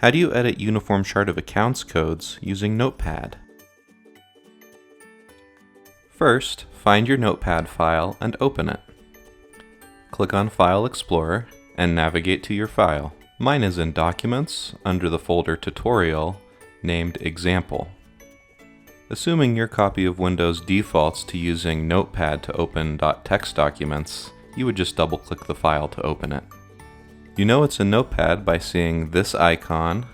How do you edit Uniform Chart of Accounts codes using Notepad? First, find your Notepad file and open it. Click on File Explorer and navigate to your file. Mine is in Documents under the folder Tutorial named Example. Assuming your copy of Windows defaults to using Notepad to open .text documents, you would just double-click the file to open it. You know it's in Notepad by seeing this icon,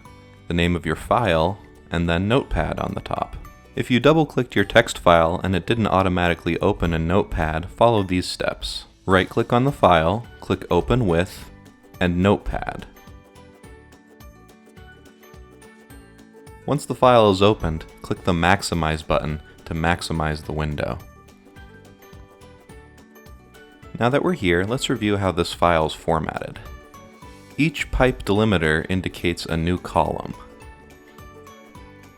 the name of your file, and then Notepad on the top. If you double-clicked your text file and it didn't automatically open in Notepad, follow these steps. Right-click on the file, click Open With, and Notepad. Once the file is opened, click the Maximize button to maximize the window. Now that we're here, let's review how this file is formatted. Each pipe delimiter indicates a new column.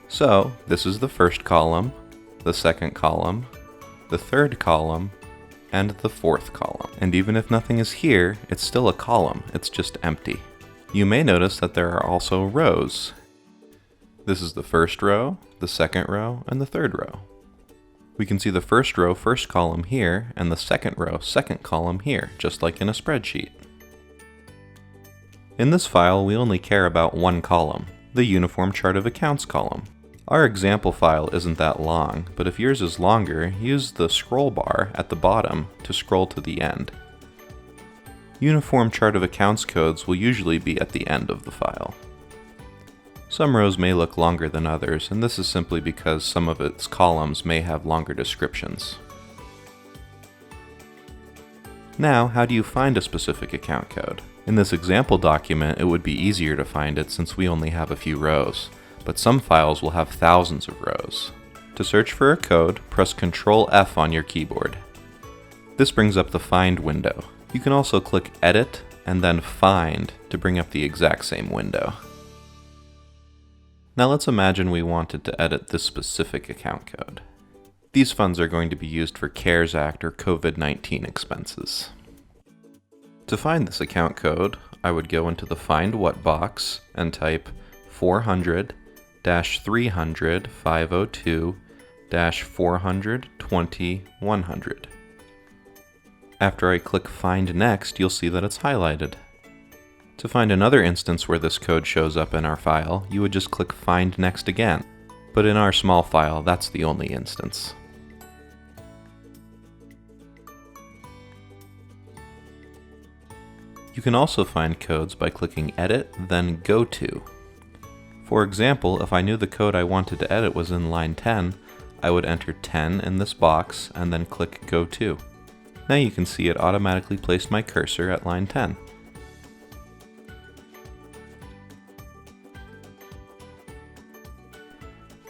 So, this is the first column, the second column, the third column, and the fourth column. And even if nothing is here, it's still a column, it's just empty. You may notice that there are also rows. This is the first row, the second row, and the third row. We can see the first row, first column here, and the second row, second column here, just like in a spreadsheet. In this file, we only care about one column, the Uniform Chart of Accounts column. Our example file isn't that long, but if yours is longer, use the scroll bar at the bottom to scroll to the end. Uniform Chart of Accounts codes will usually be at the end of the file. Some rows may look longer than others, and this is simply because some of its columns may have longer descriptions. Now, how do you find a specific account code? In this example document, it would be easier to find it since we only have a few rows, but some files will have thousands of rows. To search for a code, press Ctrl F on your keyboard. This brings up the Find window. You can also click Edit and then Find to bring up the exact same window. Now let's imagine we wanted to edit this specific account code. These funds are going to be used for CARES Act or COVID-19 expenses. To find this account code, I would go into the Find What box and type 400-300-502-420-100. After I click Find Next, you'll see that it's highlighted. To find another instance where this code shows up in our file, you would just click Find Next again. But in our small file, that's the only instance. You can also find codes by clicking Edit, then Go To. For example, if I knew the code I wanted to edit was in line 10, I would enter 10 in this box and then click Go To. Now you can see it automatically placed my cursor at line 10.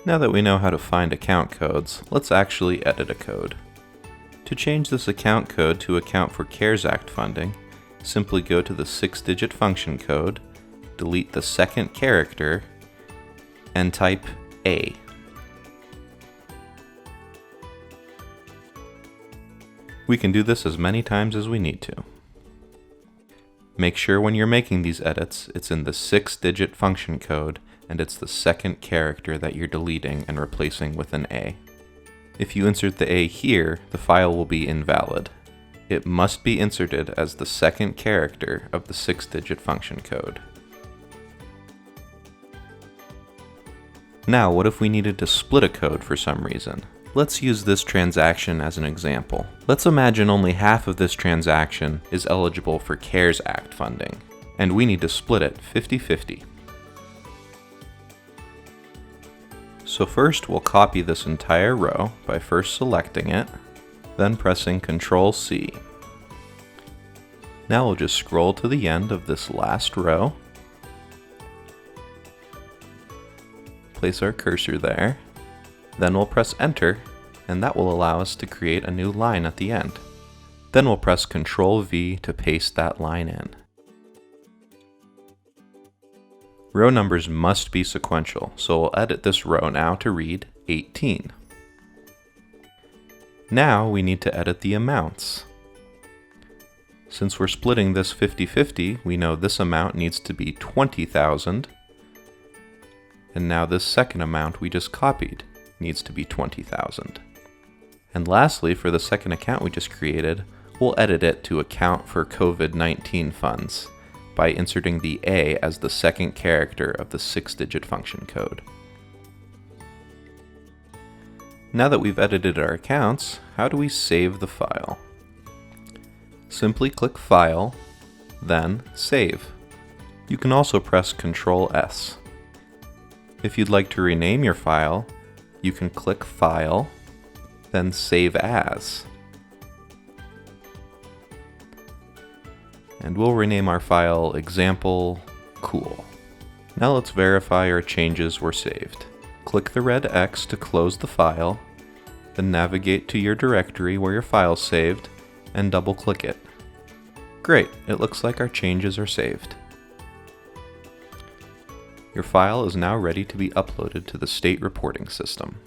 Now that we know how to find account codes, let's actually edit a code. To change this account code to account for CARES Act funding, simply go to the 6-digit function code, delete the second character, and type A. We can do this as many times as we need to. Make sure when you're making these edits, it's in the 6-digit function code and it's the second character that you're deleting and replacing with an A. If you insert the A here, the file will be invalid. It must be inserted as the second character of the 6-digit function code. Now, what if we needed to split a code for some reason? Let's use this transaction as an example. Let's imagine only half of this transaction is eligible for CARES Act funding, and we need to split it 50-50. So first we'll copy this entire row by first selecting it, then pressing Ctrl C. Now we'll just scroll to the end of this last row, place our cursor there, then we'll press Enter, and that will allow us to create a new line at the end. Then we'll press Ctrl V to paste that line in. Row numbers must be sequential, so we'll edit this row now to read 18. Now we need to edit the amounts. Since we're splitting this 50-50, we know this amount needs to be 20,000, And now this second amount we just copied needs to be 20,000. And lastly, for the second account we just created, we'll edit it to account for COVID-19 funds by inserting the A as the second character of the 6-digit function code. Now that we've edited our accounts, how do we save the file? Simply click File, then Save. You can also press Ctrl S. If you'd like to rename your file, you can click File, then Save As. And we'll rename our file Example Cool. Now let's verify our changes were saved. Click the red X to close the file, then navigate to your directory where your file's saved, and double-click it. Great, it looks like our changes are saved. Your file is now ready to be uploaded to the state reporting system.